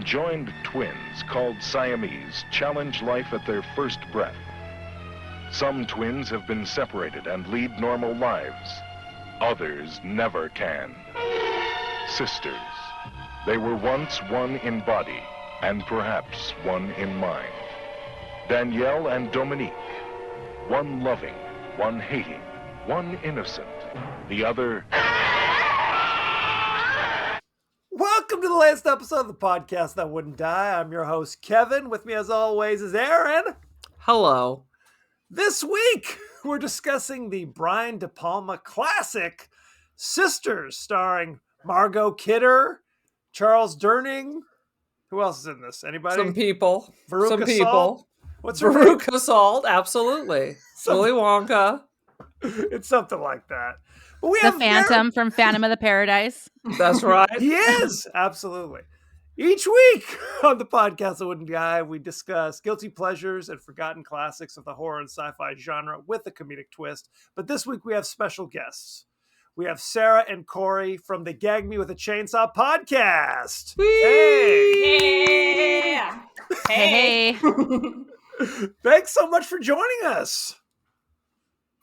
conjoined twins called Siamese challenge life at their first breath. Some twins have been separated and lead normal lives. Others never can. Sisters. They were once one in body and perhaps one in mind. Danielle and Dominique. One loving, one hating, one innocent, the other... Welcome to the latest episode of the podcast that wouldn't die. I'm your host, Kevin. With me, as always, is Aaron. Hello. This week, we're discussing the Brian De Palma classic, Sisters, starring Margot Kidder, Charles Durning. Who else is in this? Anybody? Some people. Veruca Salt? What's her name? Veruca Salt, absolutely. Willy Wonka. It's something like that. But we the have Phantom from Phantom of the Paradise. That's right. He is, absolutely. Each week on the podcast that wouldn't die, we discuss guilty pleasures and forgotten classics of the horror and sci-fi genre with a comedic twist. But this week we have special guests. We have Sarah and Corey from the Gag Me with a Chainsaw podcast. Hey! Yeah. Hey. Thanks so much for joining us.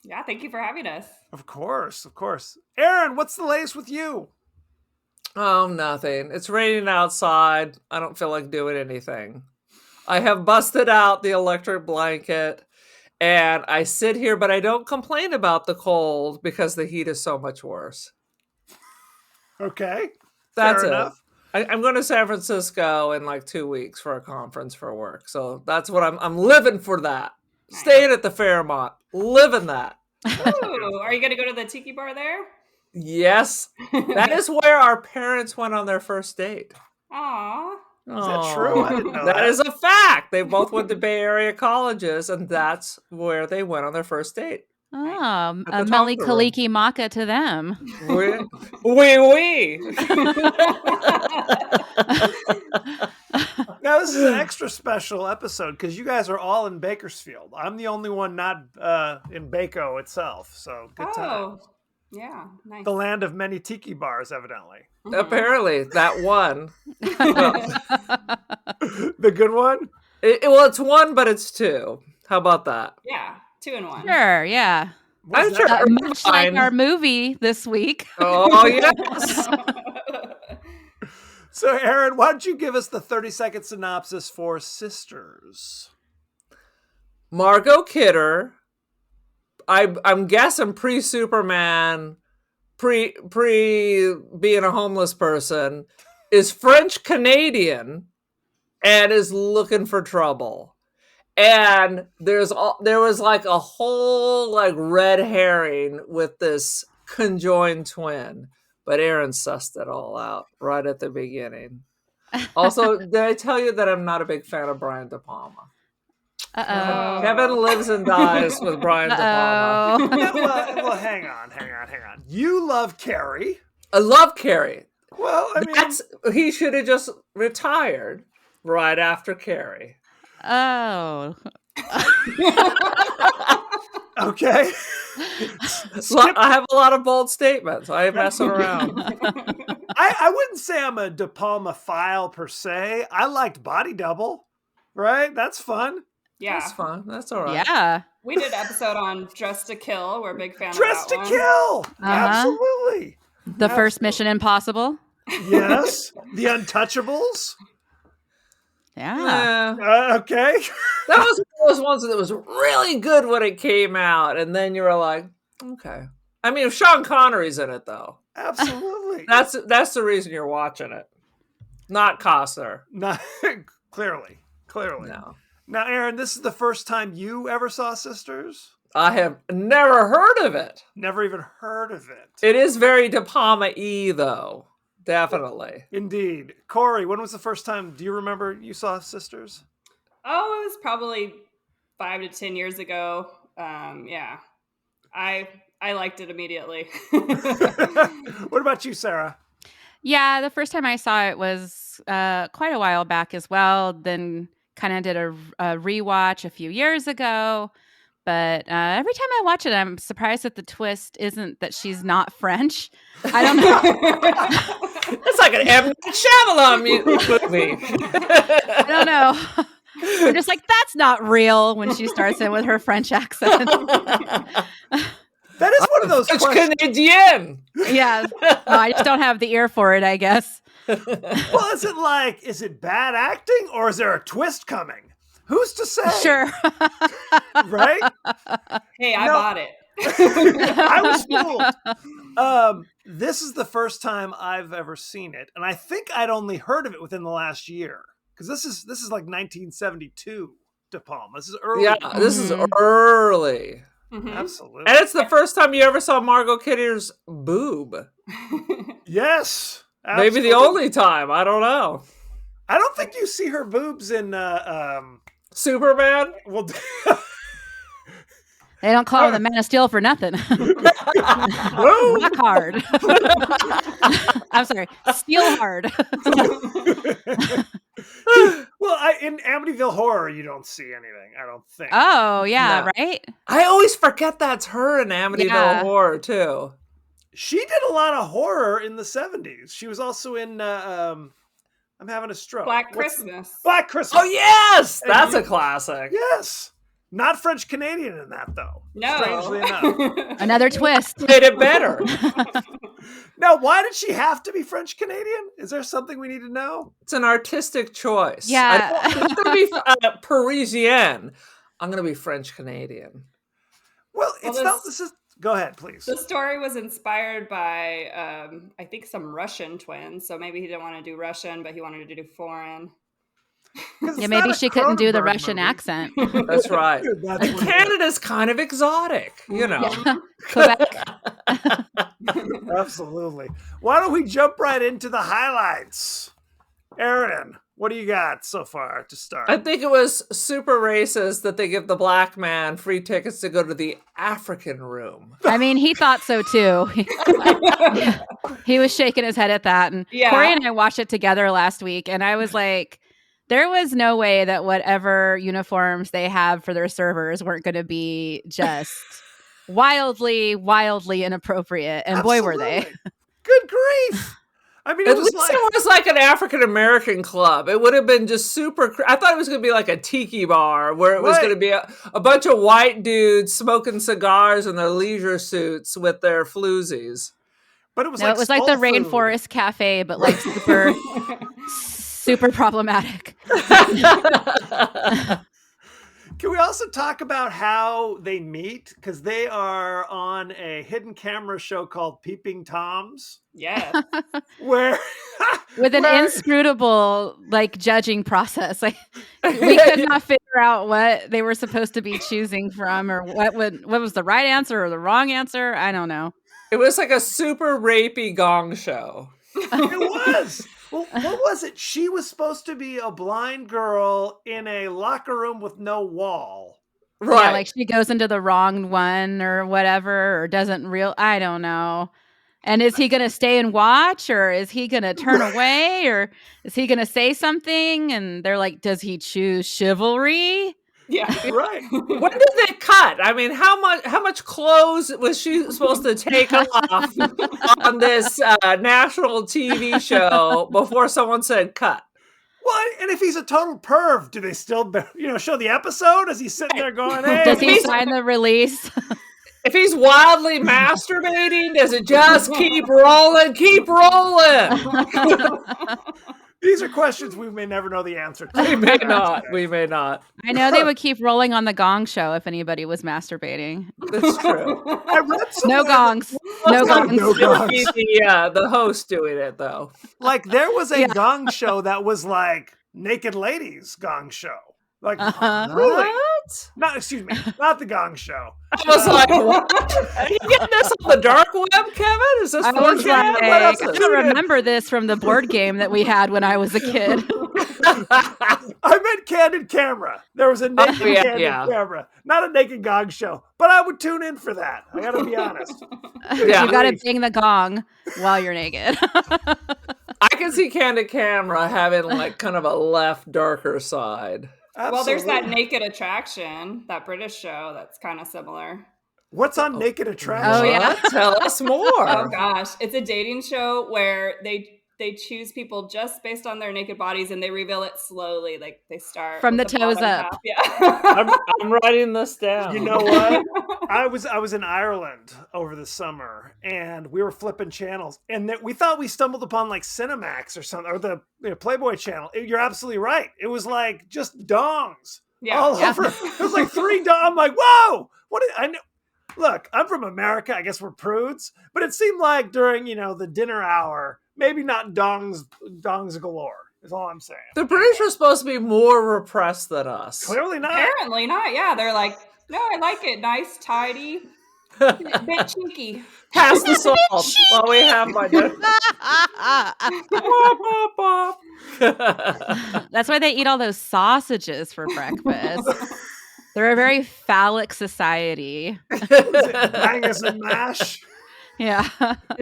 Yeah, thank you for having us. Of course, of course. Aaron, what's the latest with you? Oh, nothing. It's raining outside. I don't feel like doing anything. I have busted out the electric blanket and I sit here, but I don't complain about the cold because the heat is so much worse. Okay. That's fair it. enough. I'm going to San Francisco in like 2 weeks for a conference for work. So that's what I'm living for that. Nice. Staying at the Fairmont. Living that. Ooh, are you going to go to the tiki bar there? Yes. That is where our parents went on their first date. Aww. Is that true? I didn't know That is a fact. They both went to Bay Area colleges, and that's where they went on their first date. Oh, At a the Meli Tonga room. Kaliki Maka to them. Oui. Now, this is an extra special episode because you guys are all in Bakersfield. I'm the only one not in Baco itself, so good time. Yeah, nice. The land of many tiki bars, evidently. Mhm. Apparently, that one. The good one? Well, it's one, but it's two. How about that? Yeah, 2 in 1. Sure, yeah. What's I'm that? sure. Much like our movie this week. Oh, yes. So, Aaron, why don't you give us the 30-second synopsis for Sisters? Margot Kidder, I'm guessing pre-Superman, pre being a homeless person, is French Canadian and is looking for trouble. And there was like a whole like red herring with this conjoined twin, but Aaron sussed it all out right at the beginning. Also, did I tell you that I'm not a big fan of Brian De Palma? Uh-oh. Kevin lives and dies with Brian De Palma. Uh-oh. well, hang on. You love Carrie. I love Carrie. Well, I mean... He should have just retired right after Carrie. Oh. Okay. I have a lot of bold statements. I ain't messing around. I wouldn't say I'm a De Palma file per se. I liked Body Double, right? That's fun. Yeah. That's fun. That's all right. Yeah. We did an episode on Dress to Kill. We're a big fan Dress of to that one. Kill. Absolutely. The first Mission Impossible. Yes. The Untouchables. Yeah. Okay. That was one of those ones that was really good when it came out, and then you were like, okay. I mean, if Sean Connery's in it, though, Absolutely. that's the reason you're watching it, not Costner. Not, clearly. No, Now, Aaron, this is the first time you ever saw Sisters? I have never heard of it. Never even heard of it. It is very De Palma-y, though. Definitely. Indeed. Corey, when was the first time, do you remember you saw Sisters? Oh, it was probably 5 to 10 years ago. Yeah. I liked it immediately. What about you, Sarah? Yeah, the first time I saw it was quite a while back as well. Then kind of did a rewatch a few years ago. But every time I watch it, I'm surprised that the twist isn't that she's not French. I don't know. It's like an M. Night Shyamalan movie. I don't know. I'm just like, that's not real when she starts in with her French accent. That is one of those It's questions. Canadian. Yeah. No, I just don't have the ear for it, I guess. Well, is it bad acting or is there a twist coming? Who's to say? Sure. Right? Hey, I No. bought it. I was fooled. This is the first time I've ever seen it, and I think I'd only heard of it within the last year because this is like 1972 De Palma. This is early. Yeah, this is early. Mhm. Absolutely. And it's the first time you ever saw Margot Kidder's boob. Yes. Maybe the absolutely. only time. I don't know. I don't think you see her boobs in. Superman? Well, They don't call him the Man of Steel for nothing. Whoa. Rock hard. I'm sorry. Steel hard. Well, in Amityville Horror, you don't see anything. I don't think. Oh, yeah, No. right? I always forget that's her in Amityville Yeah. Horror, too. She did a lot of horror in the 70s. She was also in. I'm having a stroke. Black What's- Christmas. Black Christmas. Oh, yes! And That's you- a classic. Yes. Not French Canadian in that though. No. Strangely enough. Another twist. Made it better. Now, why did she have to be French Canadian? Is there something we need to know? It's an artistic choice. Yeah. I'm not going to be Parisienne. I'm going to be French Canadian. Well, it's Well, not. this- This is. Go ahead, please. The story was inspired by, I think, some Russian twins. So maybe he didn't want to do Russian, but he wanted to do foreign. 'Cause it's Yeah, not maybe a she couldn't do the Cronenberg Russian movie. accent. That's right. Dude, that's And what it is. Canada's kind of exotic, you know. Yeah. Quebec. Absolutely. Why don't we jump right into the highlights? Aaron, what do you got so far to start? I think it was super racist that they give the black man free tickets to go to the African room. I mean, he thought so too. He was shaking his head at that. And Yeah. Corey and I watched it together last week, and I was like, there was no way that whatever uniforms they have for their servers weren't going to be just wildly, wildly inappropriate. And boy, were they. Absolutely. Good grief. I mean, it At was least like, it was like an African American club. It would have been just super. I thought it was going to be like a tiki bar where it was Right. going to be a bunch of white dudes smoking cigars in their leisure suits with their floozies. but it was No, like it was like the soul food. Rainforest Cafe, but like super, super problematic. Can we also talk about how they meet? Because they are on a hidden camera show called Peeping Toms, Yeah. where With an where- inscrutable like judging process. Like we could not figure out what they were supposed to be choosing from, or what was the right answer or the wrong answer. I don't know. It was like a super rapey gong show. it was. Well, what was it? She was supposed to be a blind girl in a locker room with no wall. Right. Yeah, like she goes into the wrong one or whatever, or doesn't I don't know. And is he going to stay and watch, or is he going to turn away, or is he going to say something? And they're like, does he choose chivalry? Yeah. Right. When did they cut? I mean, how much clothes was she supposed to take off on this national TV show before someone said cut? Well, and if he's a total perv, do they still, show the episode? Is he sitting there going, hey? Does he sign the release? If he's wildly masturbating, does it just keep rolling? Keep rolling. These are questions we may never know the answer to. We may not. We may not. I know they would keep rolling on the Gong Show if anybody was masturbating. That's true. I read No somewhere gongs. No gongs. No It would be gongs. the host doing it though. Like there was a Yeah. gong show that was like naked ladies gong show. Like Uh-huh. really? What? Not excuse me, not the gong show. I was like, what? Are you getting this on the dark web, Kevin? Is this I was 4chan? like, What I else don't is it? remember this from the board game that we had when I was a kid. I meant candid camera. There was a naked candid camera, not a naked gong show. But I would tune in for that. I gotta be honest. Yeah. You got to bang the gong while you're naked. I can see Candid Camera having like kind of a left darker side. Well, there's that Absolutely. Naked Attraction, that British show that's kind of similar. What's on Naked Attraction? Oh, yeah. What? Tell us Oh more. gosh, it's a dating show where they choose people just based on their naked bodies, and they reveal it slowly. Like they start From with the toes bottom up. half. Yeah. I'm writing this down. You know what? I was in Ireland over the summer, and we were flipping channels, and we thought we stumbled upon like Cinemax or something, or the Playboy channel. You're absolutely right. It was like just dongs Yeah. all Yeah. over. It was like 3 dongs. I'm like, whoa! I know. Look, I'm from America. I guess we're prudes, but it seemed like during the dinner hour, maybe not dongs galore. Is all I'm saying. The British are supposed to be more repressed than us. Clearly not. Apparently not. Yeah, they're like, no, I like it. Nice, tidy, bit cheeky. Pass the salt while we have my dinner. That's why they eat all those sausages for breakfast. They're a very phallic society. Angus and mash. Yeah.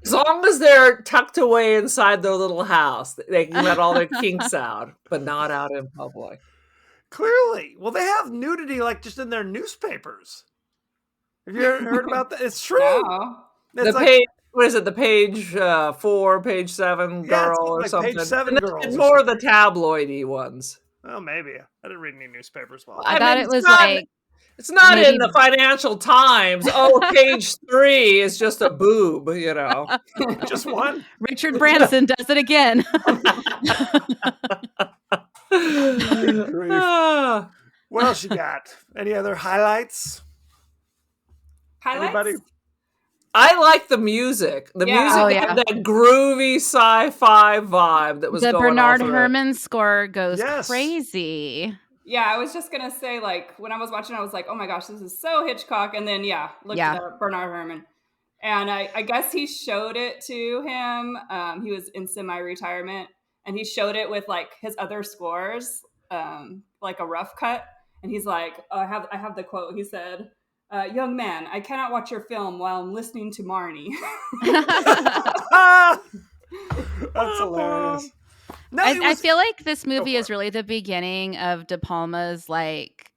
As long as they're tucked away inside their little house, they can let all their kinks out, but not out in public. Clearly. Well, they have nudity like just in their newspapers. Have you ever heard about that? It's true. No. It's The like, page, what is it? The page 4, page 7 Yeah, it's girl or like something. page 7 And girls it's or more of the tabloidy ones. oh, maybe. I didn't read any newspapers. Well, I thought mean, it was it's not- like It's not maybe- in the Financial Times. Oh, page 3 is just a boob, just one. Richard Branson does it again. grief. Ah. What else you got? Any other highlights? Highlights? Anybody? I like the music. The Yeah. music Oh, had yeah. that groovy sci-fi vibe that was The going Bernard off of it. Herrmann score goes Yes. crazy. Yeah, I was just gonna say, like, when I was watching, I was like, oh my gosh, this is so Hitchcock. And then looked Yeah. it up, Bernard Herrmann. And I guess he showed it to him. He was in semi-retirement, and he showed it with like his other scores, like a rough cut. And he's like, I have the quote. He said, young man, I cannot watch your film while I'm listening to Marnie. Ah! That's hilarious. No, it I was, feel like this movie for is really the beginning of De Palma's like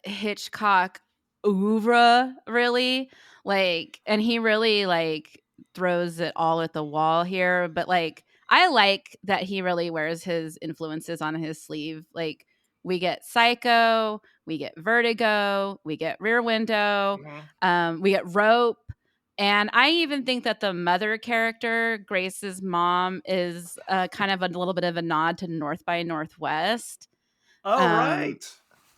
Hitchcock oeuvre, really. Like, and he really like throws it all at the wall here. But like, I like that he really wears his influences on his sleeve. Like, we get Psycho, we get Vertigo, we get Rear Window, we get Rope. And I even think that the mother character, Grace's mom, is kind of a little bit of a nod to North by Northwest. oh, right.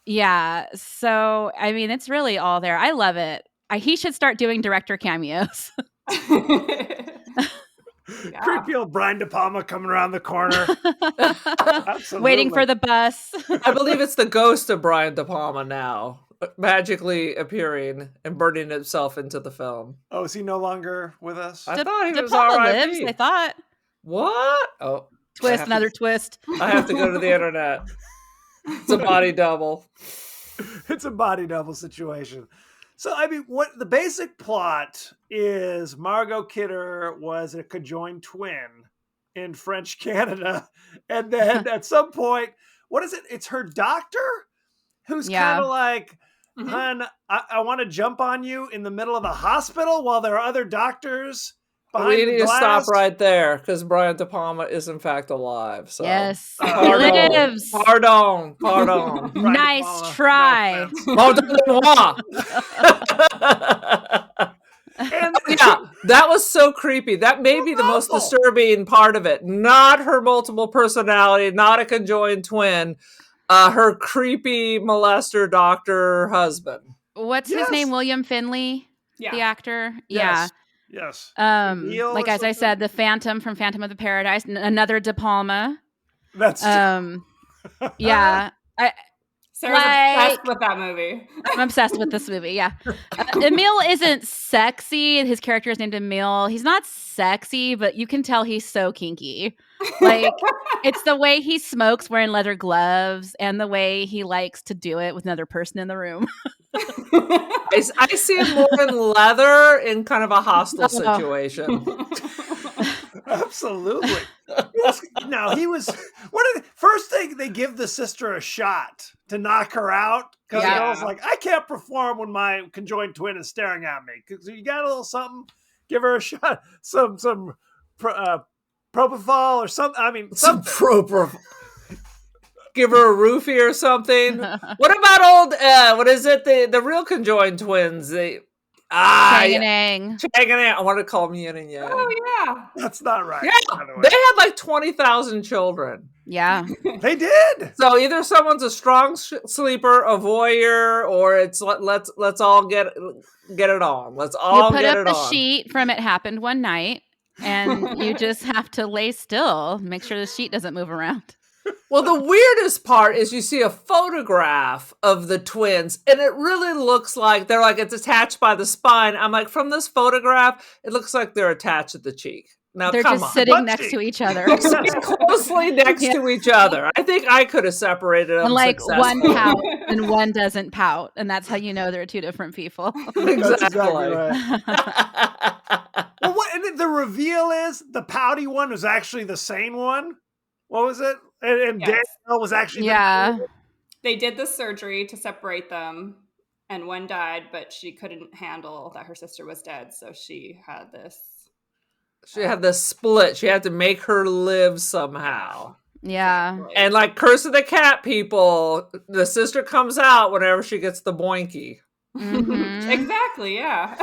Yeah. So, I mean, it's really all there. I love it. He should start doing director cameos. Yeah. Creepy old Brian De Palma coming around the corner. Absolutely. Waiting for the bus. I believe it's the ghost of Brian De Palma now, magically appearing and burning itself into the film. Oh, is he no longer with us? I thought he De was Palma R.I.P. lives, I thought. What? Oh, Twist, another twist. I have to go to the internet. It's a body double. It's a body double situation. So, I mean, what the basic plot is Margot Kidder was a conjoined twin in French Canada. And then at some point, what is it? It's her doctor who's Yeah. kind of like, Mhm. hon, I want to jump on you in the middle of the hospital while there are other doctors behind We the need to glass. stop right there because Brian De Palma is in fact alive. So Yes. He Pardon. lives. Pardon. Brian De Nice Palma, try. no offense. Pardon-moi. And Yeah, that was so creepy. That may be the most Awful. disturbing part of it. Not her multiple personality, not a conjoined twin. Her creepy molester doctor husband. What's Yes. his name? William Finley, Yeah. the actor. Yes. Yes. Yeah. Emile Like or as I something? said, the Phantom from Phantom of the Paradise, another De Palma. That's Yeah. Sarah's Like- obsessed with that movie. I'm obsessed with this movie. Yeah. Emile isn't sexy. His character is named Emile. He's not sexy, but you can tell he's so kinky. Like, it's the way he smokes wearing leather gloves and the way he likes to do it with another person in the room. I see him more in leather in kind of a hostile Oh. situation. Absolutely. First they give the sister a shot to knock her out because the Yeah. girl's like, I can't perform when my conjoined twin is staring at me. Because you got a little something, give her a shot, some propofol or something. I mean, Some something. propofol. Give her a roofie or something. What about old? What is it? The real conjoined twins. Chang yeah. and Ang. Chang and Ang. I want to call them yin and yang. Oh yeah. That's not right. Yeah, by the way. they had like 20,000 children. Yeah. They did. So either someone's a strong sleeper, a voyeur, or it's let's all get it on. Let's all You put get up it a on. sheet from It Happened One Night, and you just have to lay still, make sure the sheet doesn't move around. Well, the weirdest part is you see a photograph of the twins, and it really looks like they're like it's attached by the spine. I'm like, from this photograph, it looks like they're attached at the cheek. Now, They're come just on. sitting Butt next cheek. to each other. Closely next to each other. I think I could have separated them And like one successfully. pout and one doesn't pout. And that's how you know they're two different people. That's Exactly. right. Well, and the reveal is the pouty one was actually the sane one. What was it? And Yes. Danielle was actually Yeah. They did the surgery to separate them, and one died, but she couldn't handle that her sister was dead, so she had this. She had this split. She had to make her live somehow. Yeah. And like Curse of the Cat people, the sister comes out whenever she gets the boinky. Mhm. Exactly, yeah.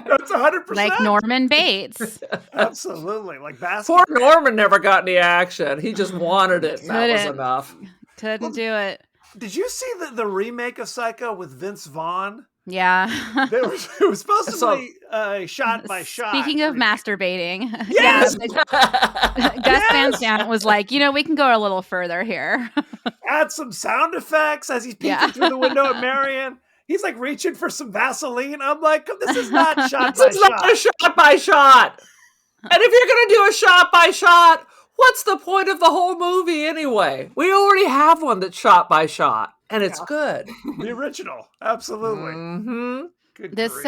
That's 100%. Like Norman Bates. Absolutely. Like basketball. Poor Norman never got any action. He just wanted it, and that was Couldn't. enough. Couldn't do it. Did you see the remake of Psycho with Vince Vaughn? Yeah. It was supposed to So- be shot by shot. Speaking of masturbating, Yes! Gus Van Sant was like, we can go a little further here. Add some sound effects as he's peeking Yeah. through the window at Marion. He's like reaching for some Vaseline. I'm like, this is not shot by This is not a shot. shot by shot. And if you're going to do a shot by shot, what's the point of the whole movie anyway? We already have one that's shot by shot, and it's good. The original. Absolutely. Mm-hmm. Good This grief.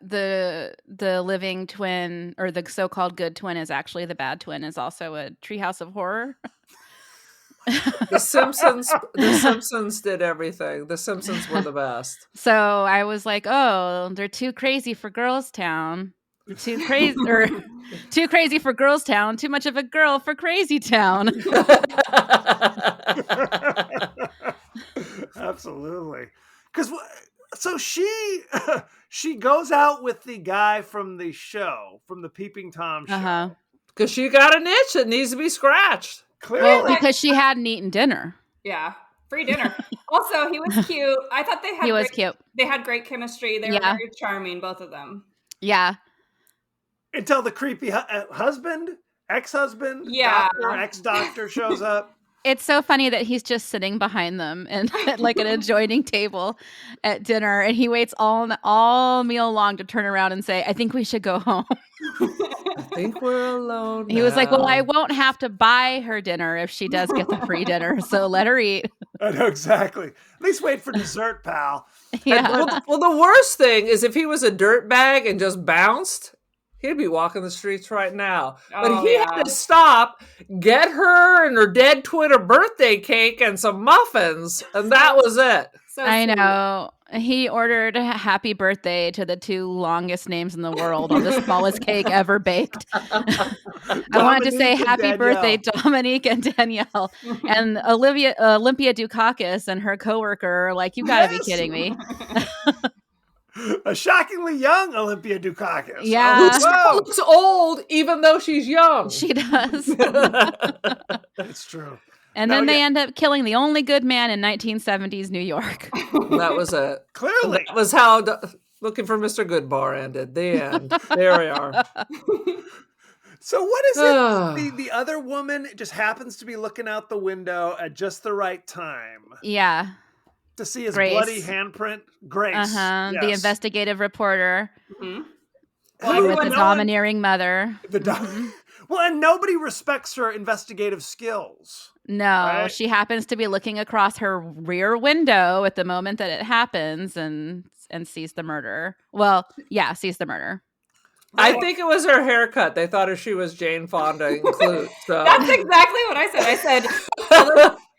the living twin, or the so-called good twin, is actually the bad twin, is also a Treehouse of Horror. The Simpsons did everything. The Simpsons were the best. So I was like, oh, they're too crazy for Girls Town. Too crazy for Girls Town. Too much of a girl for Crazy Town. Absolutely. Because so she goes out with the guy from the show, from the Peeping Tom show. Uh-huh. Because she got an itch that needs to be scratched. Clearly. Well, because she hadn't eaten dinner. Yeah. Free dinner. Also, he was cute. I thought they had He was great, cute. They had great chemistry. They were Yeah. very charming, both of them. Yeah. Until the creepy husband, ex-husband, Yeah. doctor, ex-doctor shows up. It's so funny that he's just sitting behind them and at like an adjoining table at dinner, and he waits all meal long to turn around and say, I think we should go home. I think we're alone. He was like, well, I now. won't have to buy her dinner if she does get the free dinner, so let her eat. I know exactly. At least wait for dessert, pal. Yeah. Well, the worst thing is if he was a dirtbag and just bounced, he'd be walking the streets right now. But Oh, he yeah. had to stop, get her and her dead twin a birthday cake and some muffins, and that was it. So I sweet. know. He ordered happy birthday to the two longest names in the world on the smallest cake ever baked. I wanted to say Dominique and happy birthday, Danielle. Dominique and Danielle. And Olympia Dukakis and her coworker are like, you gotta Yes. be kidding me. A shockingly young Olympia Dukakis. Yeah. Oh, whoa. Looks old even though she's young. She does. It's true. And No, then they yeah. end up killing the only good man in 1970s New York. That was it. Clearly. That was how Looking for Mr. Goodbar ended. The end. There we are. So what is it? The other woman just happens to be looking out the window at just the right time Yeah. to see his Grace. bloody handprint. Grace. Uh-huh. The yes. investigative reporter Mhm. Well, with everyone the knowing- domineering mother. the do- Well, and nobody respects her investigative skills. No, Right. she happens to be looking across her rear window at the moment that it happens and sees the murder. Well, yeah, sees the murder. I think it was her haircut. They thought she was Jane Fonda in Clute. So. That's exactly what I said. I said,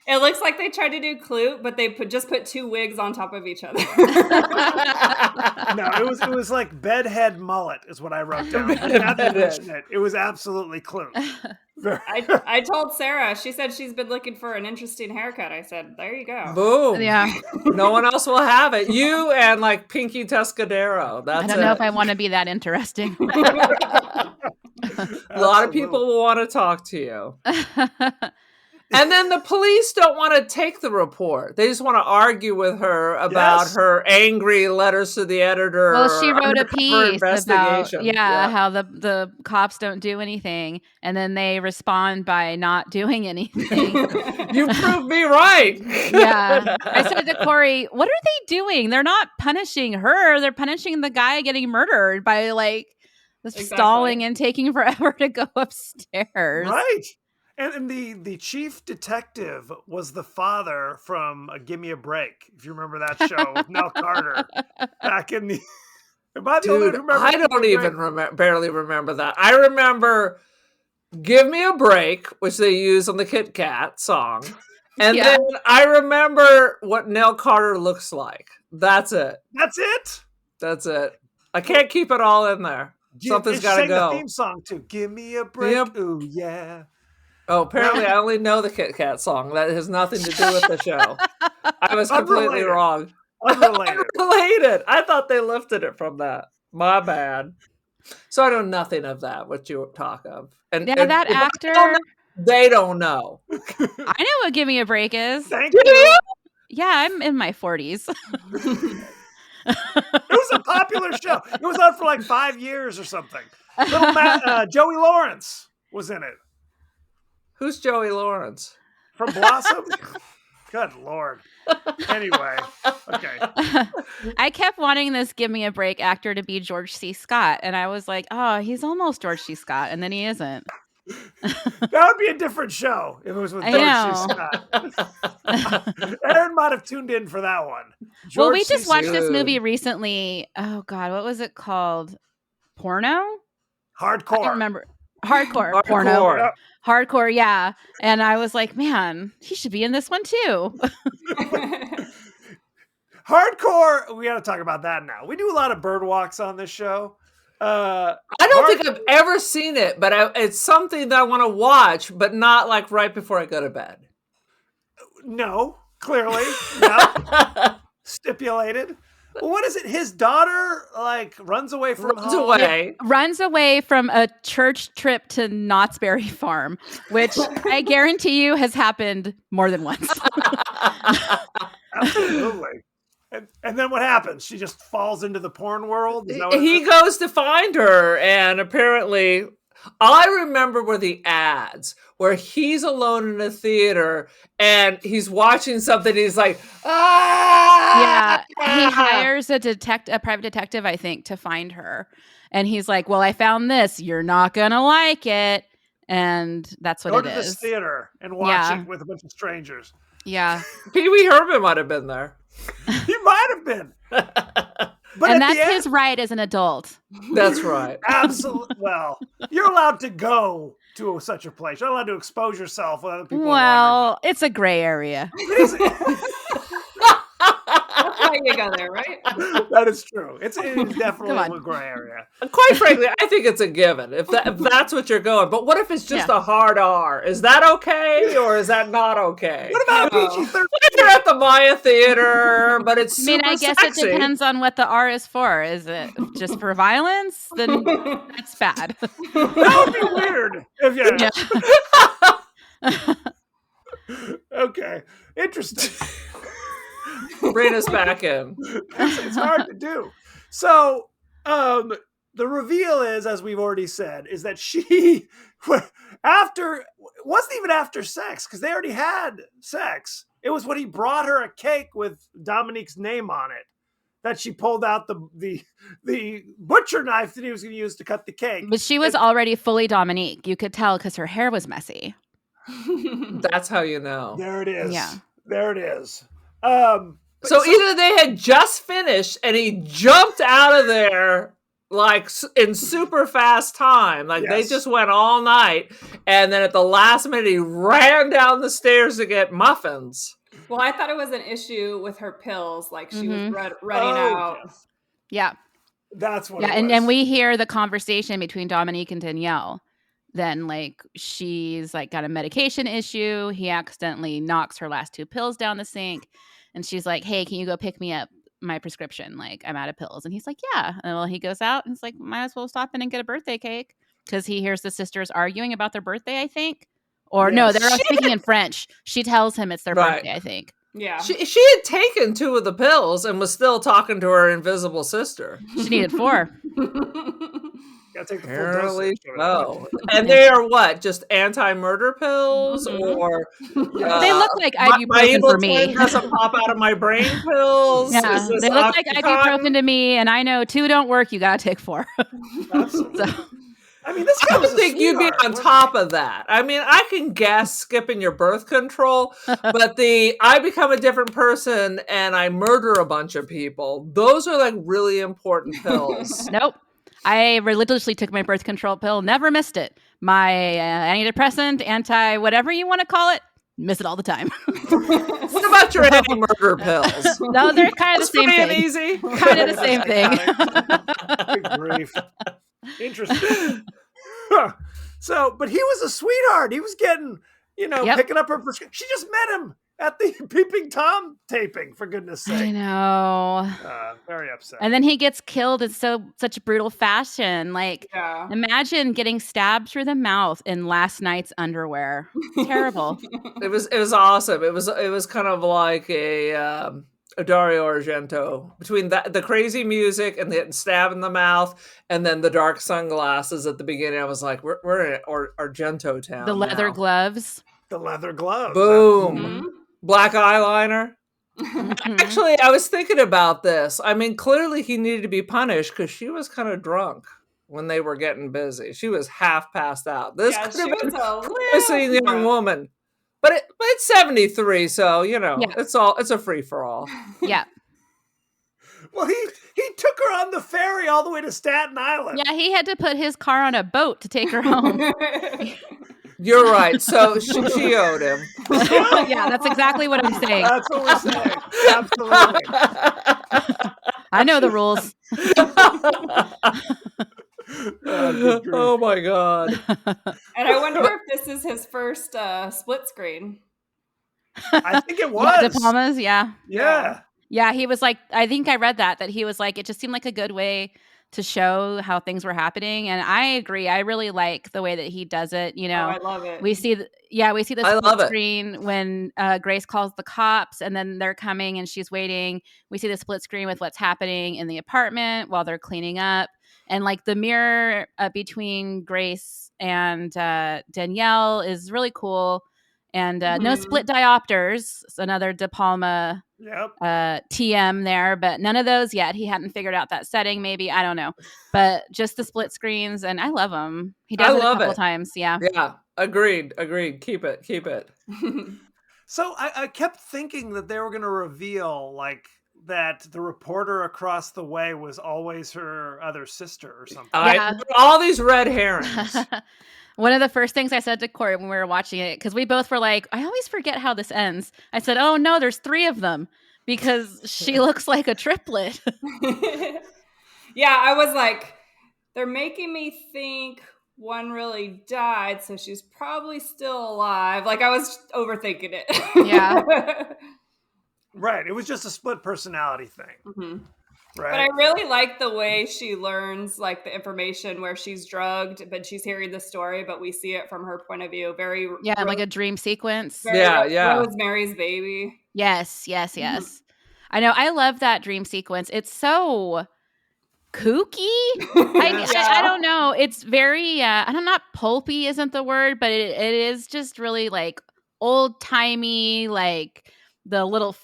it looks like they tried to do Clute, but they just put 2 wigs on top of each other. No, it was like bedhead mullet is what I wrote down. Now that you mention it, it was absolutely Clute. I told Sarah, she said she's been looking for an interesting haircut. I said, there you go. Boom. Yeah. No one else will have it. You and like Pinky Tuscadero. That's I don't know if I want to be that interesting. A lot of people will want to talk to you. And then the police don't want to take the report. They just want to argue with her about her angry letters to the editor. Well, she wrote a piece about Yeah. how the cops don't do anything, and then they respond by not doing anything. You proved me right. Yeah. I said to Corey, what are they doing? They're not punishing her. They're punishing the guy getting murdered by like stalling and taking forever to go upstairs. Right. And the chief detective was the father from Gimme a Break, if you remember that show with Nell Carter back in the. Am I the only one who remembers I don't even barely remember that. I remember "Give Me a Break," which they use on the Kit Kat song, and then I remember what Nell Carter looks like. That's it. That's it. That's it. I can't keep it all in there. Something's got to go. The theme song too. Give me a break. Yep. Ooh yeah. Oh, apparently I only know the Kit Kat song. That has nothing to do with the show. I was completely wrong. Unrelated. I thought they lifted it from that. My bad. So I know nothing of that, what you talk of. And that actor... They don't know. I know what Give Me a Break is. Thank you. Yeah, I'm in my 40s. It was a popular show. It was on for like 5 years or something. Joey Lawrence was in it. Who's Joey Lawrence? From Blossom? Good Lord. Anyway, okay. I kept wanting this Give Me a Break actor to be George C. Scott, and I was like, oh, he's almost George C. Scott, and then he isn't. That would be a different show if it was with George C. Scott. Aaron might have tuned in for that one. Well, we just watched this movie recently. Oh, God, what was it called? Porno? Hardcore. I don't remember. Hardcore. Porno. Yep. Hardcore, yeah. And I was like, man, he should be in this one too. Hardcore, we got to talk about that now. We do a lot of bird walks on this show. I don't think I've ever seen it, but it's something that I want to watch, but not like right before I go to bed. No, clearly. No. Stipulated. Well, what is it? His daughter runs away from home. Runs away from a church trip to Knott's Berry Farm, which I guarantee you has happened more than once. Absolutely. And then what happens? She just falls into the porn world? He goes to find her, and apparently, all I remember were the ads where he's alone in a theater and he's watching something. He's like, ah! Yeah, he hires a private detective, I think, to find her. And he's like, well, I found this. You're not going to like it. And that's what it is. Go to this theater and watch it with a bunch of strangers. Yeah. Pee Wee Herman might have been there. He might have been. And that's his right as an adult. That's right. Absolutely. Well, you're allowed to go to such a place. You're not allowed to expose yourself with other people. Well, it's a gray area. That's why you go there, right? That is true. It's definitely a gray area. Quite frankly, I think it's a given if that's what you're going. But what if it's just a hard R? Is that okay, or is that not okay? What about PG-13? If you're at the Maya Theater, but it's super I guess sexy. it depends on what the R is for. Is it just for violence? Then that's bad. That would be weird. Okay. Interesting. Bring us back in. It's hard to do. So, the reveal is, as we've already said, is that she, wasn't even after sex, because they already had sex. It was when he brought her a cake with Dominique's name on it that she pulled out the butcher knife that he was going to use to cut the cake. But she was already fully Dominique. You could tell because her hair was messy. That's how you know. There it is. Yeah. There it is. So either they had just finished and he jumped out of there like in super fast time. Like they Yes. just went all night, and then at the last minute he ran down the stairs to get muffins. Well, I thought it was an issue with her pills, like she was Mhm. running out. yes. Yeah. That's what Yeah, it was. and we hear the conversation between Dominique and Danielle. Then like she's like got a medication issue. He accidentally knocks her last 2 pills down the sink, and she's like, "Hey, can you go pick me up my prescription? Like I'm out of pills." And he's like, "Yeah." And well, he goes out and he's like, "Might as well stop in and get a birthday cake," because he hears the sisters arguing about their birthday. I think, or no, Yes. they're speaking in French. She tells him it's their Right. birthday. I think. Yeah. She had taken 2 of the pills and was still talking to her invisible sister. She needed 4. Gotta take the full Apparently dosage. so. And they are what? Just anti-murder pills, Mhm. or They look like my ibuprofen evil for me. twin doesn't pop out of my brain pills. Yeah, Is this they look like Oxycontin? ibuprofen to me, and I know 2 don't work. You gotta take 4. Absolutely. So- I mean, this I guy would was a think you'd be sweetheart, on wasn't top of that. I mean, I can guess skipping your birth control, but I become a different person and I murder a bunch of people. Those are like really important pills. Nope. I religiously took my birth control pill, never missed it. My antidepressant, whatever you want to call it, miss it all the time. What about your anti-murder pills? No, they're kind of That's the same free and thing. easy. Kind of the same thing. Good grief. Interesting. So, but he was a sweetheart. He was getting, Yep. picking up her prescription. She just met him at the Peeping Tom taping, for goodness I sake. know. Very upset. And then he gets killed in such brutal fashion. Like, Yeah. imagine getting stabbed through the mouth in last night's underwear. Terrible. It was awesome. It was kind of like a Dario Argento, between the crazy music and the stab in the mouth, and then the dark sunglasses at the beginning. I was like, we're in Argento town. The leather now. gloves. The leather gloves. Boom. Mhm. Black eyeliner. Mhm. Actually, I was thinking about this. I mean, clearly he needed to be punished because she was kind of drunk when they were getting busy. She was half passed out. This Yeah, could she have been was a promising little young drunk. woman. But it's 73, so Yeah. it's a free for all. Yeah. Well, he took her on the ferry all the way to Staten Island. Yeah, he had to put his car on a boat to take her home. You're right. So she owed him. Yeah, that's exactly what I'm saying. That's what we're saying. Absolutely. I know the rules. Good grief. Oh my god. And I wonder if this is his first split screen. I think it Yeah, was. De Palma's, yeah. Yeah. Yeah, he was like, I think I read that he was like, it just seemed like a good way to show how things were happening. And I agree. I really like the way that he does it. Oh, I love it. We see the I love split it. screen when Grace calls the cops and then they're coming and she's waiting. We see the split screen with what's happening in the apartment while they're cleaning up. And like the mirror between Grace and Danielle is really cool. And no Mhm. split diopters. It's another De Palma Yep. TM there, but none of those yet. He hadn't figured out that setting, maybe. I don't know. But just the split screens, and I love them. He does I it a love couple it. times. Yeah. Yeah. Agreed. Keep it. So I kept thinking that they were going to reveal like that the reporter across the way was always her other sister or something. Yeah. All these red herrings. One of the first things I said to Corey when we were watching it, because we both were like, I always forget how this ends. I said, oh no, there's 3 of them because she looks like a triplet. Yeah, I was like, they're making me think one really died, so she's probably still alive. Like I was overthinking it. Yeah. Right. It was just a split personality thing. Mhm. Right. But I really like the way she learns like the information where she's drugged, but she's hearing the story, but we see it from her point of view. Very Yeah, like a dream sequence. very Yeah. Rosemary's Baby. Yes. I know. I love that dream sequence. It's so kooky. I don't know. It's very, I don't know, not pulpy isn't the word, but it is just really like old timey, like the little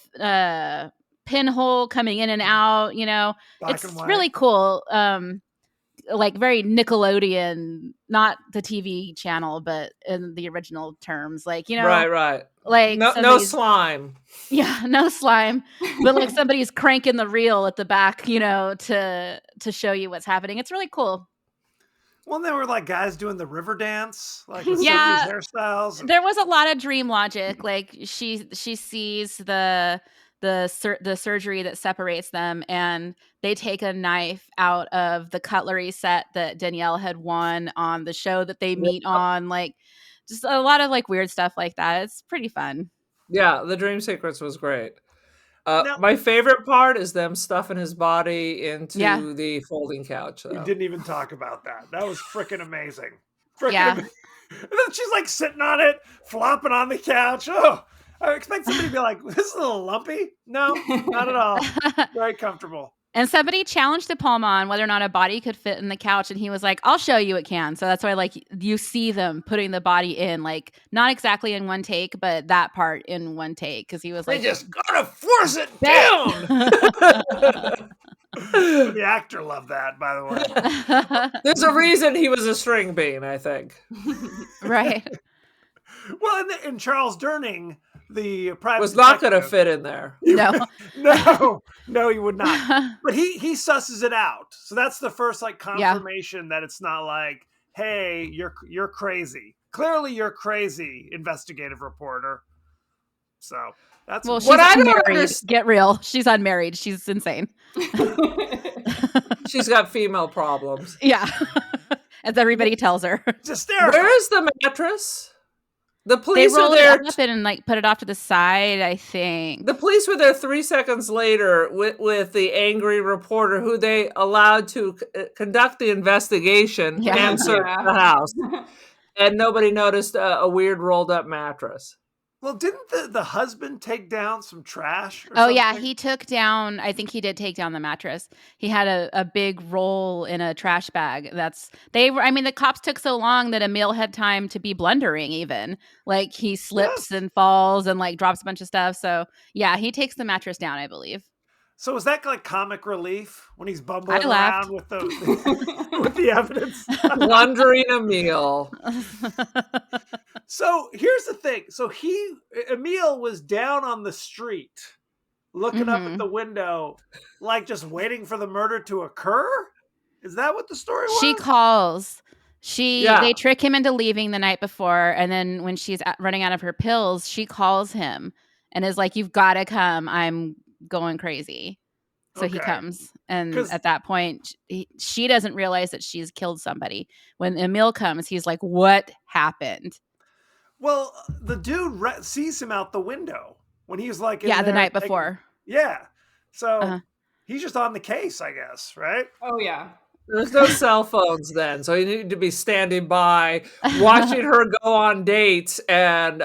pinhole coming in and out, Black it's and white. really cool. like very Nickelodeon, not the TV channel, but in the original terms, like, you know, Right. like No slime. Yeah, no slime, but like somebody's cranking the reel at the back, you know, to show you what's happening. It's really cool. Well, there were like guys doing the river dance, like with Yeah. 70s hairstyles. There was a lot of dream logic. Like she sees the surgery that separates them, and they take a knife out of the cutlery set that Danielle had won on the show that they meet on. Like, just a lot of like weird stuff like that. It's pretty fun. Yeah, the dream sequence was great. Now- My favorite part is them stuffing his body into Yeah. the folding couch. We though. didn't even talk about that. That was freaking amazing. Yeah. And then she's like sitting on it, flopping on the couch. Oh, I expect somebody to be like, "This is a little lumpy." No, not at all. Very comfortable. And somebody challenged De Palma on whether or not a body could fit in the couch, and he was like, "I'll show you it can." So that's why, like, you see them putting the body in, like, not exactly in one take, but that part in one take, because he was They like, just gotta force it Bet. down. The actor loved that, by the way. There's a reason he was a string bean, I think. Right. Well, and Charles Durning, the private Was not going to detective- fit in there. No. No, he would not. But he susses it out. So that's the first like confirmation that it's not like, hey, you're crazy. Clearly you're crazy, investigative reporter. So that's Well, she's What I don't unmarried. understand- Get real. She's unmarried. She's insane. She's got female problems. Yeah. As everybody tells her. it's hysterical. Where is the mattress? The They police roll are there. it up and like put it off to the side, I think. The police were there 3 seconds later with the angry reporter who they allowed to conduct the investigation Yeah. and search Yeah. the house. And nobody noticed a weird rolled up mattress. Well, didn't the husband take down some trash? Or Oh yeah, something? he took down. I think he did take down the mattress. He had a big roll in a trash bag. I mean, the cops took so long that Emil had time to be blundering. Even like he slips and falls and like drops a bunch of stuff. So yeah, he takes the mattress down, I believe. So is that like comic relief when he's bumbling I laughed. around with the evidence? Plundering a meal. So here's the thing. So Emil was down on the street, looking up at the window, like just waiting for the murder to occur. Is that what the story was? She calls. Yeah. They trick him into leaving the night before, and then when she's running out of her pills, she calls him and is like, "You've got to come. I'm going crazy." So he Okay. comes, and 'Cause- at that point, she doesn't realize that she's killed somebody. When Emil comes, he's like, "What happened?" Well, the dude sees him out the window when he was like, in Yeah, the there, night like- before. yeah. So Uh-huh. he's just on the case, I guess, right? Oh yeah. There's no cell phones then, so you need to be standing by, watching her go on dates and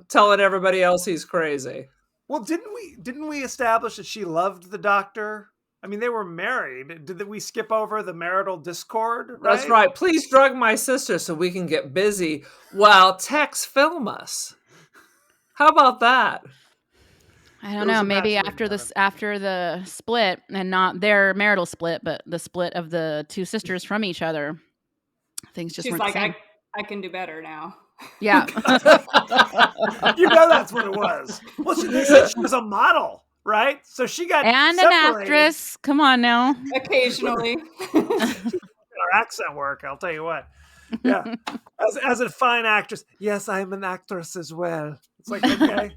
telling everybody else he's crazy. Well, didn't we establish that she loved the doctor? I mean, they were married. Did we skip over the marital discord? Right? That's right. Please drug my sister so we can get busy while Tex film us. How about that? I don't There was know. a Maybe match after the split, and not their marital split, but the split of the two sisters from each other, things just She's weren't like, the same. I can do better now. Yeah. You know that's what it was. Well, they said she was a model, right? So she got And an separated. actress. Come on now. Occasionally. Our accent work, I'll tell you what. Yeah, as a fine actress. Yes, I am an actress as well. It's like, okay.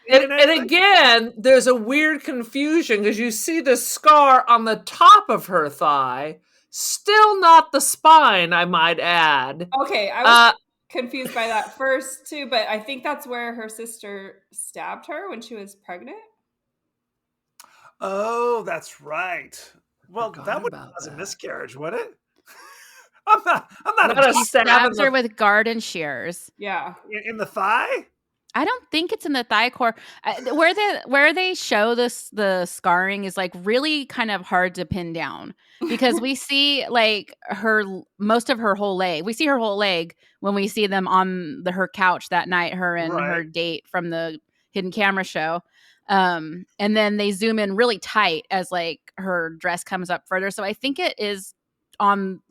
And again, there's a weird confusion because you see the scar on the top of her thigh, still not the spine, I might add. Okay, I was confused by that first too, but I think that's where her sister stabbed her when she was pregnant. Oh, that's right. Well, Forgot that would about cause a that. miscarriage, would it? I'm not Not a He stab in stabs her the- with garden shears. Yeah. in the thigh. I don't think it's in the thigh core. Where they show the scarring is like really kind of hard to pin down because we see like most of her whole leg. We see her whole leg when we see them on her couch that night, her and her Right. date from the hidden camera show. And then they zoom in really tight as like her dress comes up further. So I think it is on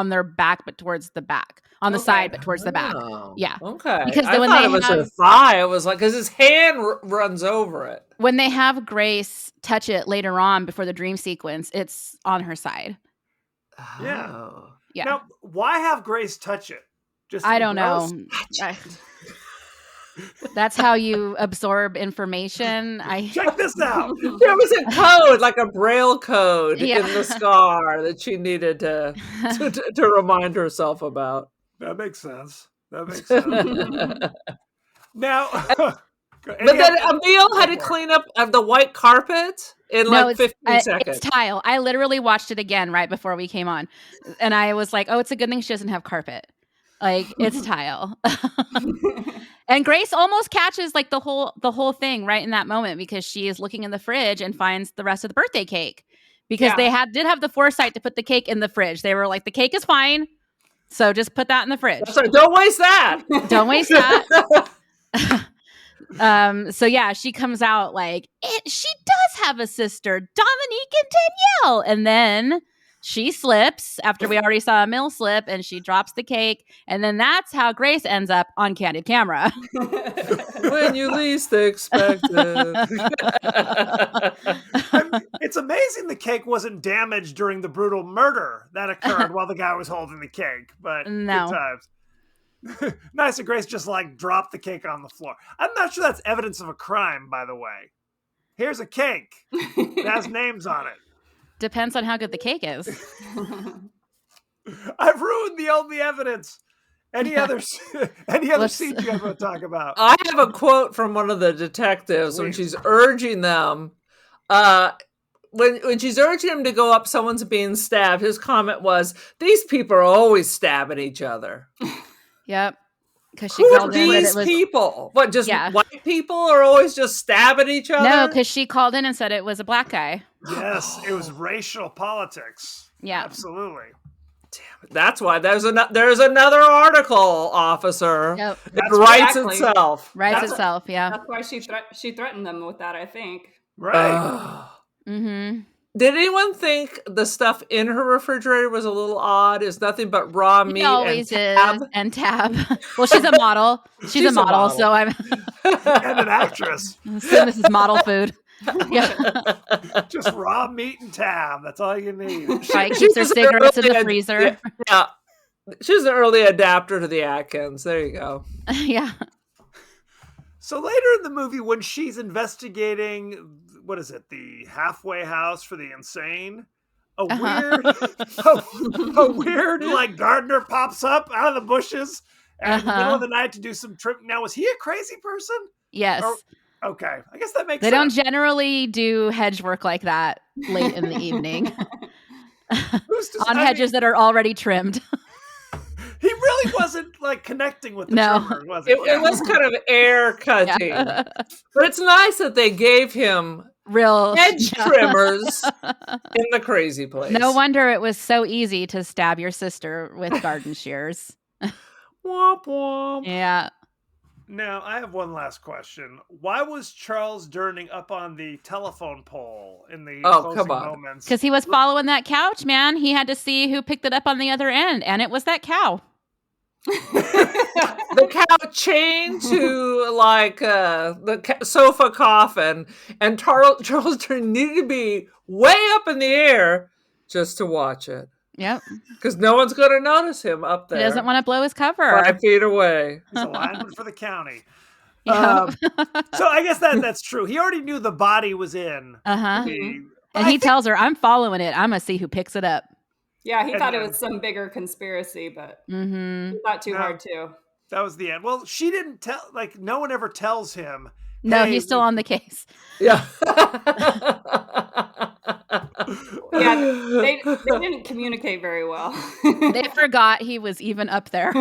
their back, but towards the back, on the Okay. side, but towards the back. Oh, Yeah. Okay. Because I when thought they it was her have- thigh. It was like, because his hand runs over it. When they have Grace touch it later on before the dream sequence, it's on her side. Yeah. Oh. Yeah. Now, why have Grace touch it? Just I to be don't know. gross? That's how you absorb information. Check this out. There was a code, like a braille code Yeah. in the scar that she needed to remind herself about. That makes sense. That makes sense. Now, But then Emil had to clean up the white carpet in like 15 seconds. It's tile. I literally watched it again right before we came on, and I was like, "Oh, it's a good thing she doesn't have carpet. Like it's tile." And Grace almost catches like the whole thing right in that moment because she is looking in the fridge and finds the rest of the birthday cake because they did have the foresight to put the cake in the fridge. They were like, "The cake is fine, so just put that in the fridge. So don't waste that. Don't waste that." So yeah, she comes out like she does have a sister, Dominique and Danielle, and then she slips after we already saw Emil slip, and she drops the cake, and then that's how Grace ends up on candid camera. When you least expect it. It's amazing the cake wasn't damaged during the brutal murder that occurred while the guy was holding the cake. But No. good times. Nice of Grace just like dropped the cake on the floor. I'm not sure that's evidence of a crime, by the way. Here's a cake. It has names on it. Depends on how good the cake is. I've ruined the only evidence. Any other Let's- scenes you ever talk about? I have a quote from one of the detectives when Please. she's urging them. When she's urging him to go up, someone's being stabbed. His comment was, "These people are always stabbing each other." Yep. Because she Who are called in that these it was people? What, just Yeah. white people are always just stabbing each other? no, because she called in and said it was a black guy. Yes, it was racial politics. Yeah. Absolutely. That's why there's another article, officer. Yep. It That's writes exactly. itself. Writes That's- itself. Yeah. That's why she threatened them with that, I think. Right. Ugh. Mm-hmm. Did anyone think the stuff in her refrigerator was a little odd? It's nothing but raw meat It always and tab. is. And Tab. Well, she's a model. She's a model, so I'm And an actress. so this is model food. Yeah. Just raw meat and tab. That's all you need. Probably She keeps her was an cigarettes in early the ad- freezer. Yeah. She's an early adapter to the Atkins. There you go. Yeah. So later in the movie, when she's investigating, what is it, the halfway house for the insane, a weird like gardener pops up out of the bushes in the middle of the night to do some trim. Now, was he a crazy person? Yes. Or- Okay, I guess that makes They sense. don't generally do hedge work like that late in the evening Who's to- on I hedges that are already trimmed. mean, he really wasn't like connecting with the No. trimmer, was it? It was kind of air cutting. Yeah. But it's nice that they gave him Real hedge trimmers in the crazy place. No wonder it was so easy to stab your sister with garden shears. Womp womp. Yeah. Now, I have one last question. Why was Charles Durning up on the telephone pole in the closing come on. moments? Because he was following that couch, man. He had to see who picked it up on the other end, and it was that cow. The cow chained to like the sofa coffin, and Charles Durning needed to be way up in the air just to watch it. Yep. Because no one's going to notice him up He there. doesn't want to blow his cover. 5 feet away. He's a lineman for the county. Yeah. So I guess that's true. He already knew the body was in. Uh-huh. The, And he tells her, I'm following it. I'm going to see who picks it up. Yeah, he And thought it then- was some bigger conspiracy, but Mm-hmm. he thought too No. hard too. that was the end. Well, she didn't tell. Like no one ever tells him. No, "Hey, he's still on the case. Yeah. Yeah, they didn't communicate very well. They forgot he was even up there.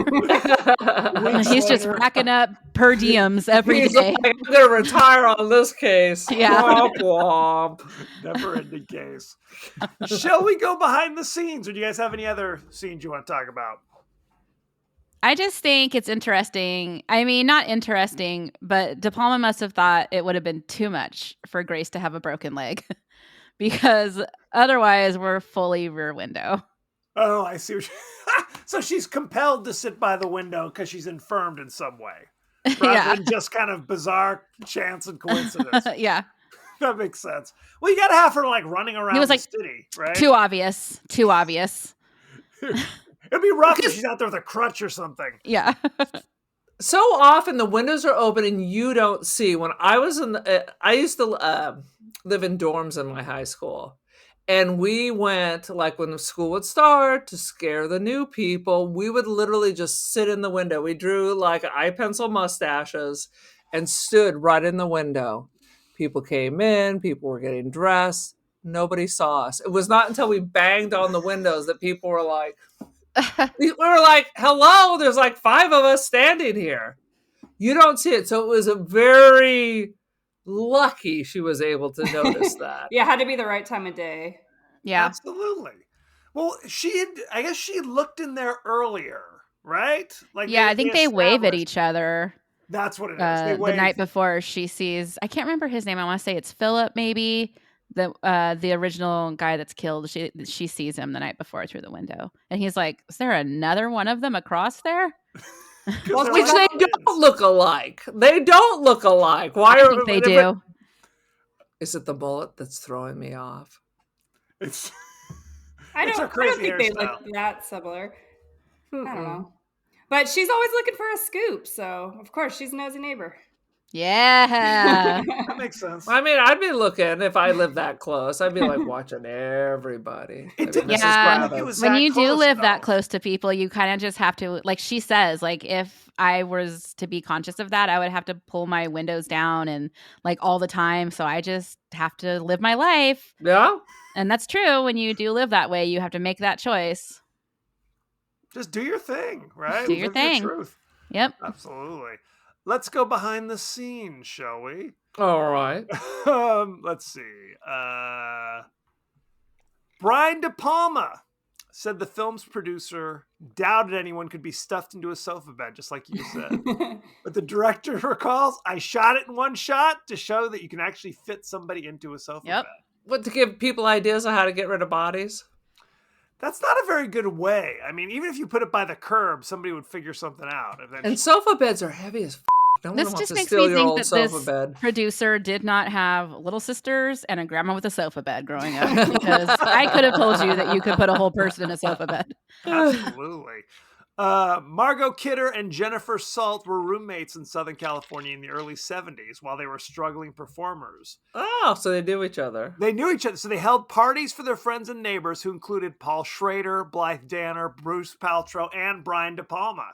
He's just racking up per diems every He's day. like, I'm going to retire on this case. Yeah. Womp womp. Never-ending case. Shall we go behind the scenes, or do you guys have any other scenes you want to talk about? I just think it's interesting. I mean, not interesting, but De Palma must have thought it would have been too much for Grace to have a broken leg because otherwise we're fully Rear Window. Oh, I see. So she's compelled to sit by the window because she's infirmed in some way, rather Yeah. than just kind of bizarre chance and coincidence. Yeah. That makes sense. Well, you got to have her like running around was the like, city, right? Too obvious. Too obvious. It'd be rough if she's out there with a crutch or something. Yeah. So often the windows are open and you don't see. When I was I used to live in dorms in my high school, and we went like when the school would start to scare the new people. We would literally just sit in the window. We drew like eye pencil mustaches and stood right in the window. People came in. People were getting dressed. Nobody saw us. It was not until we banged on the windows that people were like. We were like, hello, there's like 5 of us standing here. You don't see it. So it was a very lucky she was able to notice that. Yeah, it had to be the right time of day. Yeah. Absolutely. Well, I guess she had looked in there earlier, right? Like, Yeah, I think they wave at established- each other That's what it is. They the wave. night before she sees. I can't remember his name. I want to say it's Philip, maybe the original guy that's killed. She sees him the night before through the window, and he's like, "Is there another one of them across there?" 'Cause they're Which they like don't twins. look alike. They don't look alike. Why I are think they if it- do. Is it the bullet that's throwing me off? It's I It's her don't crazy think they hairstyle. look that similar. I don't Mm-mm. know. But she's always looking for a scoop, so of course she's a nosy neighbor. Yeah. that makes sense. I mean, I'd be looking if I lived that close. I'd be like watching everybody. It Maybe didn't Mrs. Yeah. like it Kravitz. was When that you do close, live though. that close to people, you kind of just have to, like she says, like if I was to be conscious of that, I would have to pull my windows down and like all the time. So I just have to live my life. Yeah. And that's true. When you do live that way, you have to make that choice. Just do your thing, right? Do your Live thing. truth. Yep. Absolutely. Let's go behind the scenes, shall we? All right. Let's see. Brian De Palma said the film's producer doubted anyone could be stuffed into a sofa bed, just like you said. But the director recalls, I shot it in one shot to show that you can actually fit somebody into a sofa Yep. bed. What, to give people ideas on how to get rid of bodies? That's not a very good way. I mean, even if you put it by the curb, somebody would figure something out. And sofa beds are heavy as f***. No one This wants just to makes steal me your think old that sofa this bed. producer did not have little sisters and a grandma with a sofa bed growing up, because I could have told you that you could put a whole person in a sofa bed. Absolutely. Margot Kidder and Jennifer Salt were roommates in Southern California in the early 70s while they were struggling performers. Oh, so they knew each other. They knew each other, so they held parties for their friends and neighbors who included Paul Schrader, Blythe Danner, Bruce Paltrow, and Brian De Palma.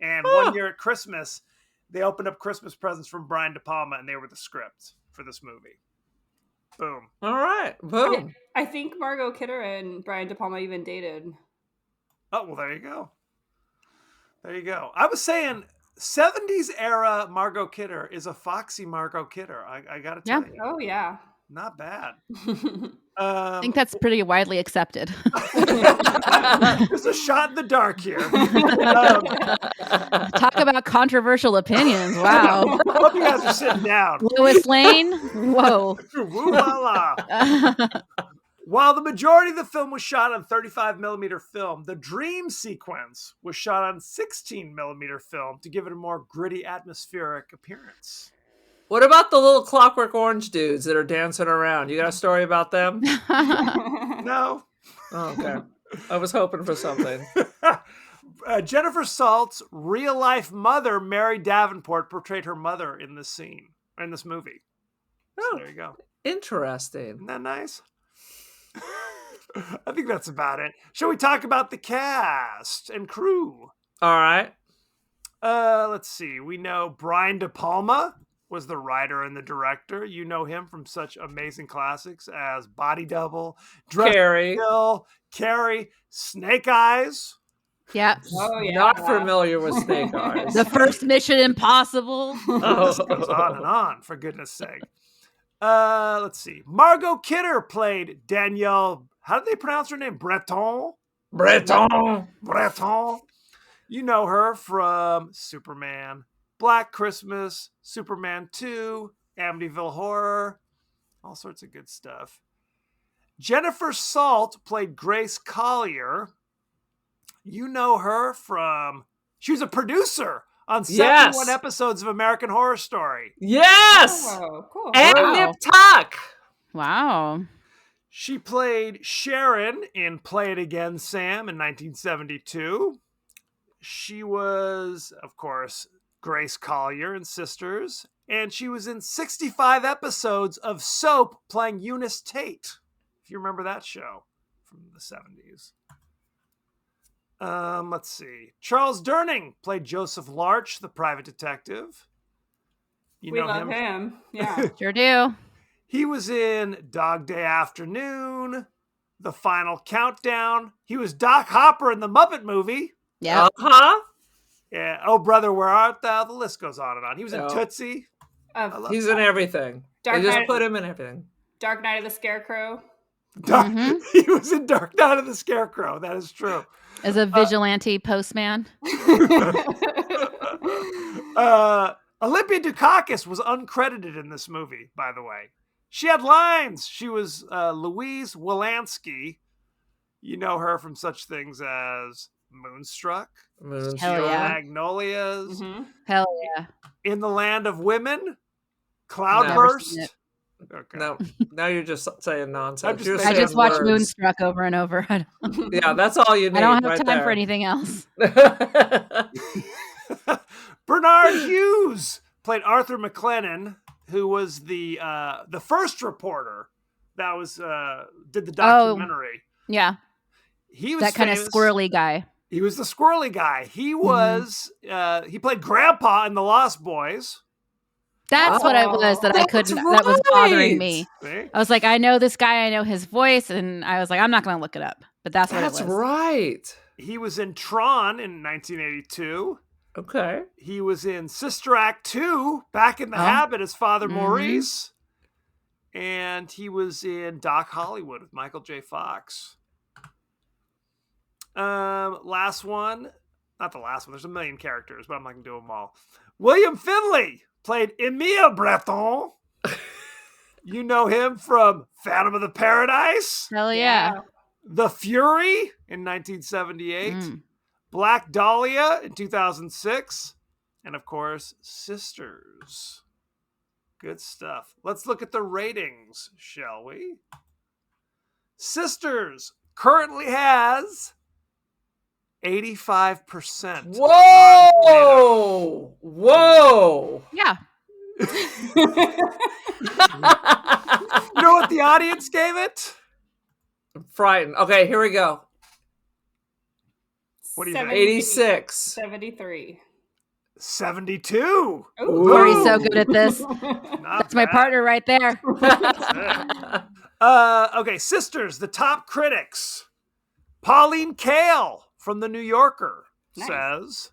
And one year at Christmas, they opened up Christmas presents from Brian De Palma, and they were the script for this movie. Boom. All right. Boom. I think Margot Kidder and Brian De Palma even dated. Oh, well, there you go. There you go. I was saying 70s era Margot Kidder is a foxy Margot Kidder. I got to tell you. Oh yeah. Not bad. I think that's pretty widely accepted. There's a shot in the dark here. Talk about controversial opinions. Wow. Hope you guys are sitting down. Lois Lane? Whoa. Woo-la-la. While the majority of the film was shot on 35 millimeter film, the dream sequence was shot on 16 millimeter film to give it a more gritty, atmospheric appearance. What about the little Clockwork Orange dudes that are dancing around? You got a story about them? No. Oh, okay. I was hoping for something. Jennifer Salt's real-life mother, Mary Davenport, portrayed her mother in this scene, in this movie. So Oh, there you go. interesting. Isn't that nice? I think that's about it. Shall we talk about the cast and crew? All right. Let's see. We know Brian De Palma was the writer and the director. You know him from such amazing classics as Body Double, Dress to Carrie. Kill, Carrie, Snake Eyes. Yeah. Oh yeah. Not familiar with Snake Eyes. The first Mission Impossible. This goes on and on, for goodness sake. Let's see. Margot Kidder played Danielle. How did they pronounce her name? Breton? Breton. Breton. You know her from Superman, Black Christmas, Superman 2, Amityville Horror, all sorts of good stuff. Jennifer Salt played Grace Collier. You know her from... She was a producer on 71 episodes of American Horror Story. Yes! Oh, cool. And Wow. Nip Tuck! Wow. She played Sharon in Play It Again, Sam in 1972. She was, of course, Grace Collier in Sisters. And she was in 65 episodes of Soap playing Eunice Tate, if you remember that show from the 70s. Let's see. Charles Durning played Joseph Larch, the private detective. You We know love him. Yeah. Sure do. He was in Dog Day Afternoon, The Final Countdown. He was Doc Hopper in the Muppet movie. Yeah. Uh-huh. Yeah. Oh, Brother, Where Art Thou? The list goes on and on. He was in Oh. Tootsie. He's in everything. Dark They just Knight- put him in everything. Dark Knight of the Scarecrow. He was in Dark Knight of the Scarecrow. That is true. As a vigilante postman. Olympia Dukakis was uncredited in this movie, by the way. She had lines. She was Louise Wolanski. You know her from such things as Moonstruck, Hell yeah. Magnolias, Mhm. Hell yeah. In the Land of Women, Never Cloudburst. seen it. Okay. No, now you're just saying nonsense. I'm just You're making I saying just watched words. Moonstruck over and over. I Yeah, that's all you need. don't have right time there. for anything else. Bernard Hughes played Arthur McLennan, who was the first reporter that was did the documentary. Yeah. He was That kind of famous- squirrely guy. He was the squirrely guy. He was he played Grandpa in The Lost Boys. That's what it was that I couldn't, that was bothering me. See? I was like, I know this guy, I know his voice, and I was like, I'm not going to look it up. But that's what That's it was. right. He was in Tron in 1982. Okay. He was in Sister Act 2, Back in the Habit as Father Maurice. And he was in Doc Hollywood with Michael J. Fox. Last one. Not the last one. There's a million characters, but I'm not going to do them all. William Finley played Emile Breton. You know him from Phantom of the Paradise, Hell yeah. The Fury in 1978, Black Dahlia in 2006, and of course, Sisters. Good stuff. Let's look at the ratings, shall we? Sisters currently has 85%. Whoa! Whoa! Yeah. You know what the audience gave it? I'm frightened. Okay, here we go. What do you think? 86. 73. 72. Ooh. Corey's so good at this. Not That's my bad. partner right there. Okay, Sisters, the top critics. Pauline Kael from The New Yorker Nice. says,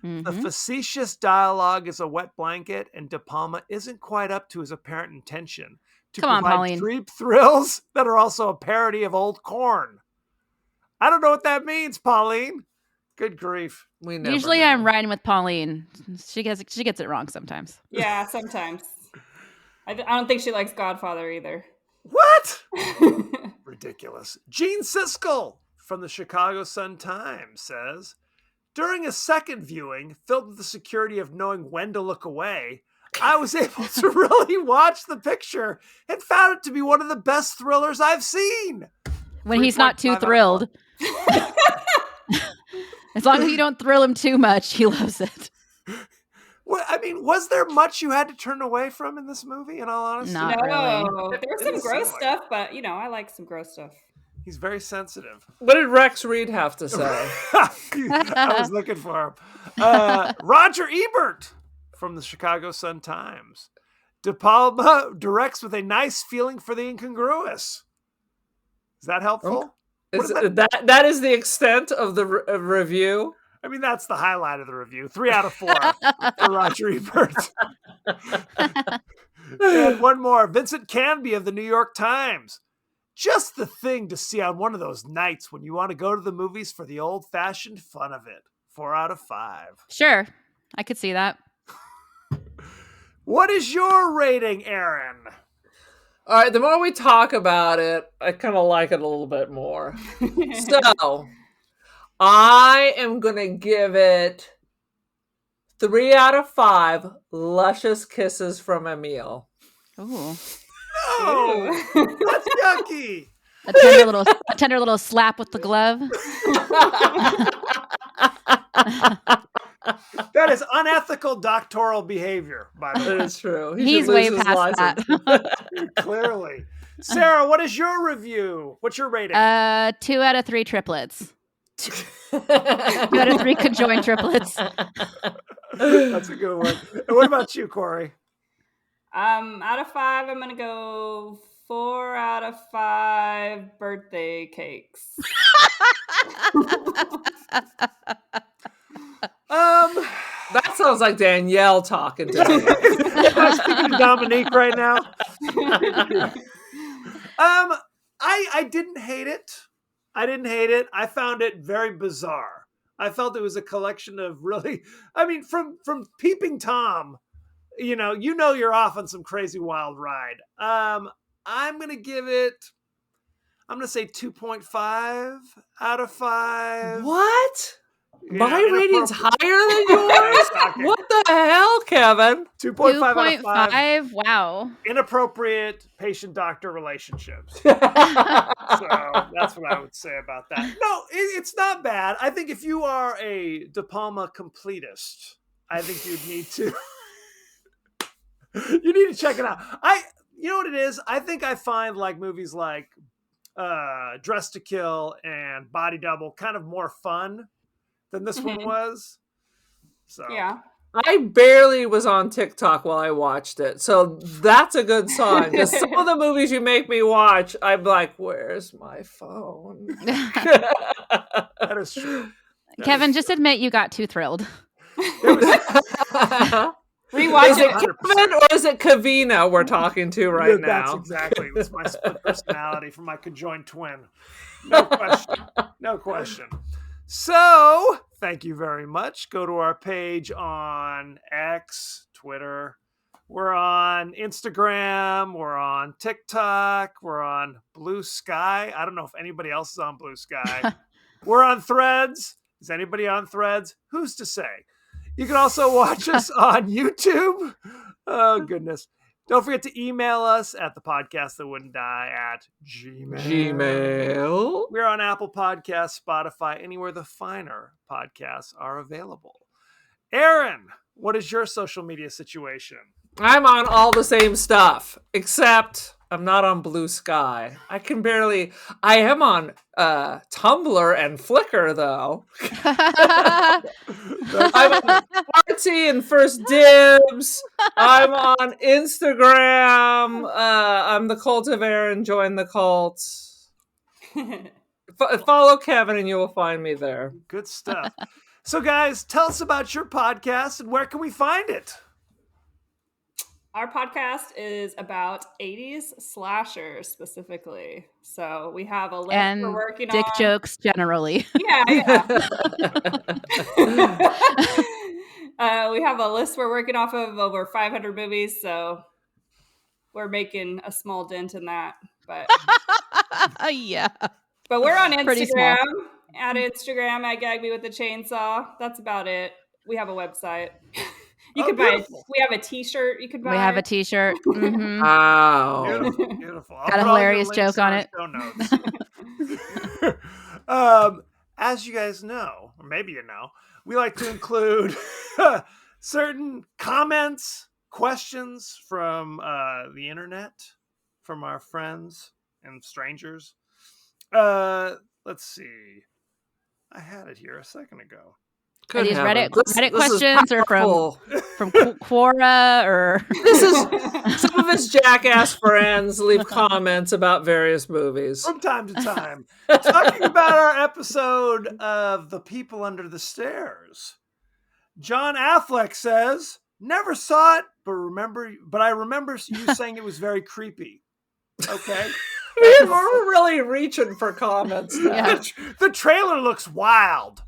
the Mhm. facetious dialogue is a wet blanket, and De Palma isn't quite up to his apparent intention to Come on, provide Pauline. creep thrills that are also a parody of old corn. I don't know what that means, Pauline. Good grief. We never Usually know. I'm riding with Pauline. She gets it wrong sometimes. Yeah, sometimes. I don't think she likes Godfather either. What? Ridiculous. Gene Siskel from the Chicago Sun-Times says, during a second viewing, filled with the security of knowing when to look away, I was able to really watch the picture and found it to be one of the best thrillers I've seen. When he's not 3.5 too out of thrilled. As long as you don't thrill him too much, he loves it. What, I mean, was there much you had to turn away from in this movie, in all honesty? Not really. No, there's some Didn't gross seem like stuff, but I like some gross stuff. He's very sensitive. What did Rex Reed have to say? I was looking for him. Roger Ebert from the Chicago Sun-Times. De Palma directs with a nice feeling for the incongruous. Is that helpful? What Is is that is the extent of the review? I mean, that's the highlight of the review. 3 out of 4 for Roger Ebert. And one more. Vincent Canby of the New York Times. Just the thing to see on one of those nights when you want to go to the movies for the old-fashioned fun of it. 4 out of 5. Sure. I could see that. What is your rating, Aaron? All right, the more we talk about it, I kind of like it a little bit more. So, I am going to give it 3 out of 5 luscious kisses from Emil. Ooh. No, that's yucky. A tender little slap with the glove. That is unethical doctoral behavior, by the way. That is true. He He's should way lose his past license. that. Clearly. Sarah, what is your review? What's your rating? 2 out of 3 triplets. 2 out of 3 conjoined triplets. That's a good one. And what about you, Corey? Out of 5, I'm gonna go 4 out of 5 birthday cakes. That sounds like Danielle talking to me. I'm speaking to Dominique right now. I didn't hate it. I found it very bizarre. I felt it was a collection of really, from Peeping Tom, you know you're off on some crazy wild ride. I'm going to say 2.5 out of 5. What? You My know, rating's inappropriate- higher than yours? What the hell, Kevin? 2.5 out of 5. 2.5. Wow. Inappropriate patient-doctor relationships. So that's what I would say about that. No, it's not bad. I think if you are a De Palma completist, I think you'd need to check it out. You know what it is? I think I find like movies like Dress to Kill and Body Double kind of more fun than this one was. So Yeah. I barely was on TikTok while I watched it, so that's a good sign. Because some of the movies you make me watch, I'm like, "Where's my phone?" that is true. Kevin, just admit you got too thrilled. Rewatch Is it it. Kevin or is it Kavina we're talking to right That's now? exactly. It's my split personality from my conjoined twin. No question. No question. So, thank you very much. Go to our page on X, Twitter. We're on Instagram. We're on TikTok. We're on Blue Sky. I don't know if anybody else is on Blue Sky. We're on Threads. Is anybody on Threads? Who's to say? You can also watch us on YouTube. Oh, goodness. Don't forget to email us at thepodcastthatwouldn'tdie at Gmail. We're on Apple Podcasts, Spotify, anywhere the finer podcasts are available. Aaron, what is your social media situation? I'm on all the same stuff, except I'm not on Blue Sky. I am on Tumblr and Flickr, though. I'm on Artsy and First Dibs. I'm on Instagram. I'm the Cult of Aaron. Join the cult. Follow Kevin and you will find me there. Good stuff. So, guys, tell us about your podcast and where can we find it? Our podcast is about 80s slashers specifically. So we have a list And we're working dick on. jokes generally. Yeah. We have a list we're working off of over 500 movies. So we're making a small dent in that. But Yeah. But we're on Pretty small. Instagram. At Instagram at Gag Me with the Chainsaw. That's about it. We have a website. You could buy beautiful. we have a t-shirt you could buy. We have a t-shirt. Mhm. Wow. Beautiful, beautiful. I'll Got a put all your hilarious links joke on in it. our show notes. As you guys know, or maybe you know, we like to include certain comments, questions from the internet, from our friends and strangers. Let's see. I had it here a second ago. Are these Reddit This is questions or powerful. from Quora or This is some of his jackass friends leave comments about various movies. From time to time, talking about our episode of The People Under the Stairs. John Affleck says, "Never saw it, but I remember you saying it was very creepy." Okay. We're really reaching for comments now. Yeah. The trailer looks wild.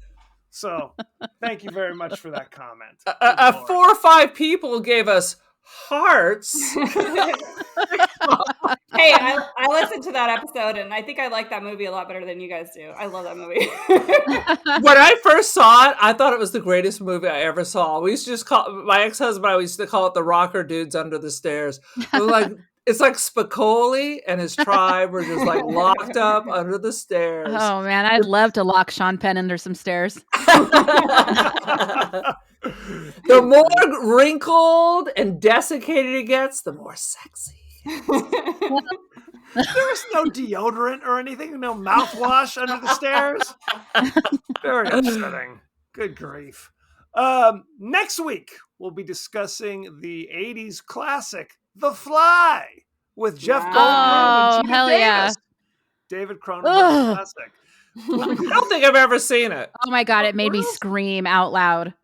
So, thank you very much for that comment. Good Lord. 4 or 5 people gave us Hearts? Hey, I listened to that episode and I think I like that movie a lot better than you guys do. I love that movie. When I first saw it, I thought it was the greatest movie I ever saw. We used to just call my ex-husband and I used to call it the Rocker Dudes Under the Stairs. It's like Spicoli and his tribe were just like locked up under the stairs. Oh man, I'd love to lock Sean Penn under some stairs. The more wrinkled and desiccated it gets, the more sexy. There was no deodorant or anything, no mouthwash under the stairs. Very upsetting. Good grief. Next week, we'll be discussing the 80s classic, The Fly, with Jeff Goldblum and Gina hell Davis. yeah. David Cronenberg classic. I don't think I've ever seen it. Oh my God, it made me scream out loud.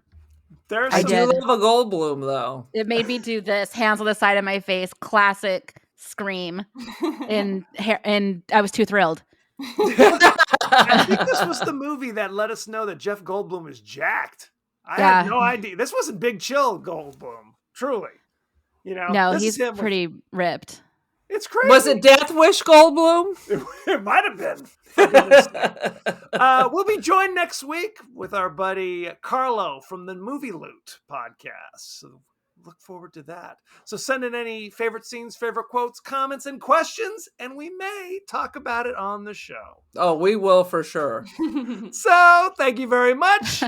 There's I some- do love a Goldblum, though. It made me do this, hands on the side of my face, classic scream. And I was too thrilled. I think this was the movie that let us know that Jeff Goldblum is jacked. I had no idea. This wasn't Big Chill Goldblum, truly. You know, No, this he's is him with- pretty ripped. It's crazy. Was it Death Wish Goldblum? It might have been. For goodness sake. We'll be joined next week with our buddy Carlo from the Movie Loot podcast. So look forward to that. So send in any favorite scenes, favorite quotes, comments, and questions, and we may talk about it on the show. Oh, we will for sure. So thank you very much.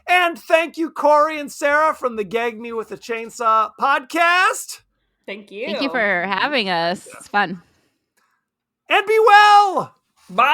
And thank you, Corey and Sarah from the Gag Me with a Chainsaw podcast. Thank you. Thank you for having us. It's fun. And be well. Bye!